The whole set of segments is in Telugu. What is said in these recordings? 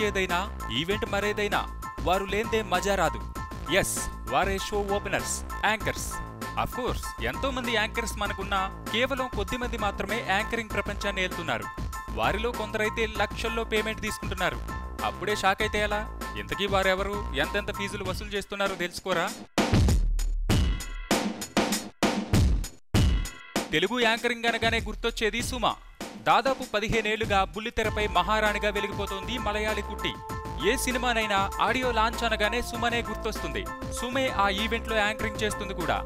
ఏదైనా, ఈవెంట్ మరేదైనా వారు లేందే మజా రాదు. ఎస్, వారే షో ఓపెనర్స్, యాంకర్స్. అఫ్కోర్స్ ఎంతో మంది యాంకర్స్ మనకున్నా కేవలం కొద్ది మంది మాత్రమే యాంకరింగ్ ప్రపంచాన్ని ఏలుతున్నారు. వారిలో కొందరైతే లక్షల్లో పేమెంట్ తీసుకుంటున్నారు. అప్పుడే షాక్ అయితే ఎలా? ఇంతకీ వారెవరు, ఎంతెంత ఫీజులు వసూలు చేస్తున్నారో తెలుసుకోరా? తెలుగు యాంకరింగ్ అనగానే గుర్తొచ్చేది సుమ. దాదాపు 15 ఏళ్లుగా బుల్లితెరపై మహారాణిగా వెలిగిపోతోంది మలయాళీ కుట్టి. ఏ సినిమానైనా ఆడియో లాంచ్ అనగానే సుమనే గుర్తొస్తుంది. సుమే ఆ ఈవెంట్లో యాంకరింగ్ చేస్తుంది కూడా.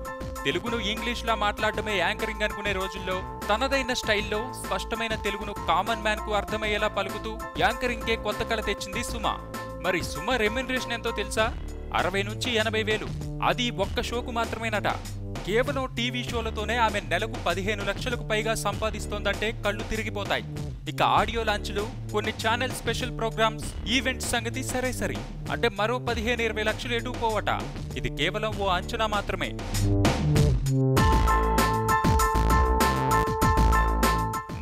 తెలుగును ఇంగ్లీష్లా మాట్లాడటమే యాంకరింగ్ అనుకునే రోజుల్లో తనదైన స్టైల్లో స్పష్టమైన తెలుగును కామన్ మ్యాన్ కు అర్థమయ్యేలా పలుకుతూ యాంకరింగ్కే కొత్త కళ తెచ్చింది సుమ. మరి సుమ రెమ్యునరేషన్ ఎంతో తెలుసా? 60 నుంచి 80 వేలు. అది ఒక్క షోకు మాత్రమేనట. కేవలం టీవీ షోలతోనే ఆమె నెలకు 15 లక్షలకు పైగా సంపాదిస్తోందంటే కళ్ళు తిరిగిపోతాయి. ఇక ఆడియో లాంచ్లు, కొన్ని ఛానల్ స్పెషల్ ప్రోగ్రామ్స్, ఈవెంట్స్ సంగతి సరే సరి. అంటే మరో 15-20 లక్షలు ఎటు పోవట. ఇది కేవలం ఓ అంచనా మాత్రమే.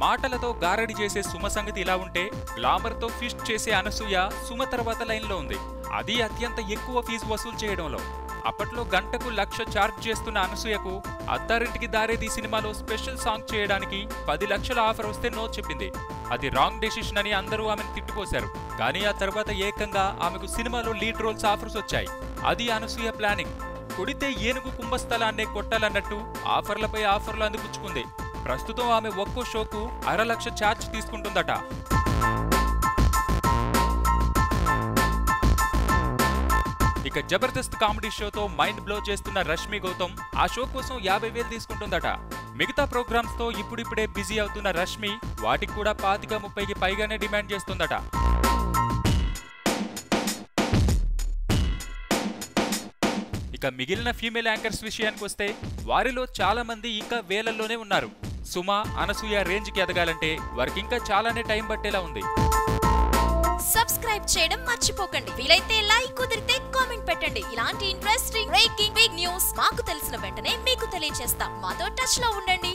మాటలతో గారడి చేసే సుమ సంగతి ఇలా ఉంటే, గ్లామర్తో ఫిస్ట్ చేసే అనసూయ సుమ తర్వాత లైన్లో ఉంది. అది అత్యంత ఎక్కువ ఫీజు వసూలు చేయడంలో. అప్పట్లో గంటకు 1,00,000 ఛార్జ్ చేస్తున్న అనసూయకు అత్తారింటికి దారేది సినిమాలో స్పెషల్ సాంగ్ చేయడానికి 10 లక్షల ఆఫర్ వస్తే నో చెప్పింది. అది రాంగ్ డెసిషన్ అని అందరూ ఆమెను తిట్టిపోశారు. కానీ ఆ తర్వాత ఏకంగా ఆమెకు సినిమాలో లీడ్ రోల్స్ ఆఫర్స్ వచ్చాయి. అది అనసూయ ప్లానింగ్. కొడితే ఏనుగు కుంభస్థలాన్నే కొట్టాలన్నట్టు ఆఫర్లపై ఆఫర్లు అందిపుచ్చుకుంది. ప్రస్తుతం ఆమె ఒక్కో షోకు 1/2 లక్ష ఛార్జ్ తీసుకుంటుందట. ఇక జబర్దస్త్ కామెడీ షోతో మైండ్ బ్లో చేస్తున్న రష్మి గౌతమ్ ఆ షో కోసం 50,000 తీసుకుంటుందట. మిగతా ప్రోగ్రామ్స్ తో ఇప్పుడిప్పుడే బిజీ అవుతున్న రష్మి వాటికి కూడా 25-30కి పైగానే డిమాండ్ చేస్తుందట. ఇక మిగిలిన ఫీమేల్ యాంకర్స్ విషయానికి వస్తే వారిలో చాలా మంది ఇంకా వేలల్లోనే ఉన్నారు. సుమ, అనసూయ రేంజ్ కి ఎదగాలంటే వారికి ఇంకా చాలానే టైం పట్టేలా ఉంది. సబ్స్క్రైబ్ చేయడం మర్చిపోకండి. వీలైతే లైక్, కుదిరితే కామెంట్ పెట్టండి. ఇలాంటి ఇంట్రెస్టింగ్ బ్రేకింగ్ బిగ్ న్యూస్ మాకు తెలిసిన వెంటనే మీకు తెలియజేస్తాం. మాతో టచ్ లో ఉండండి.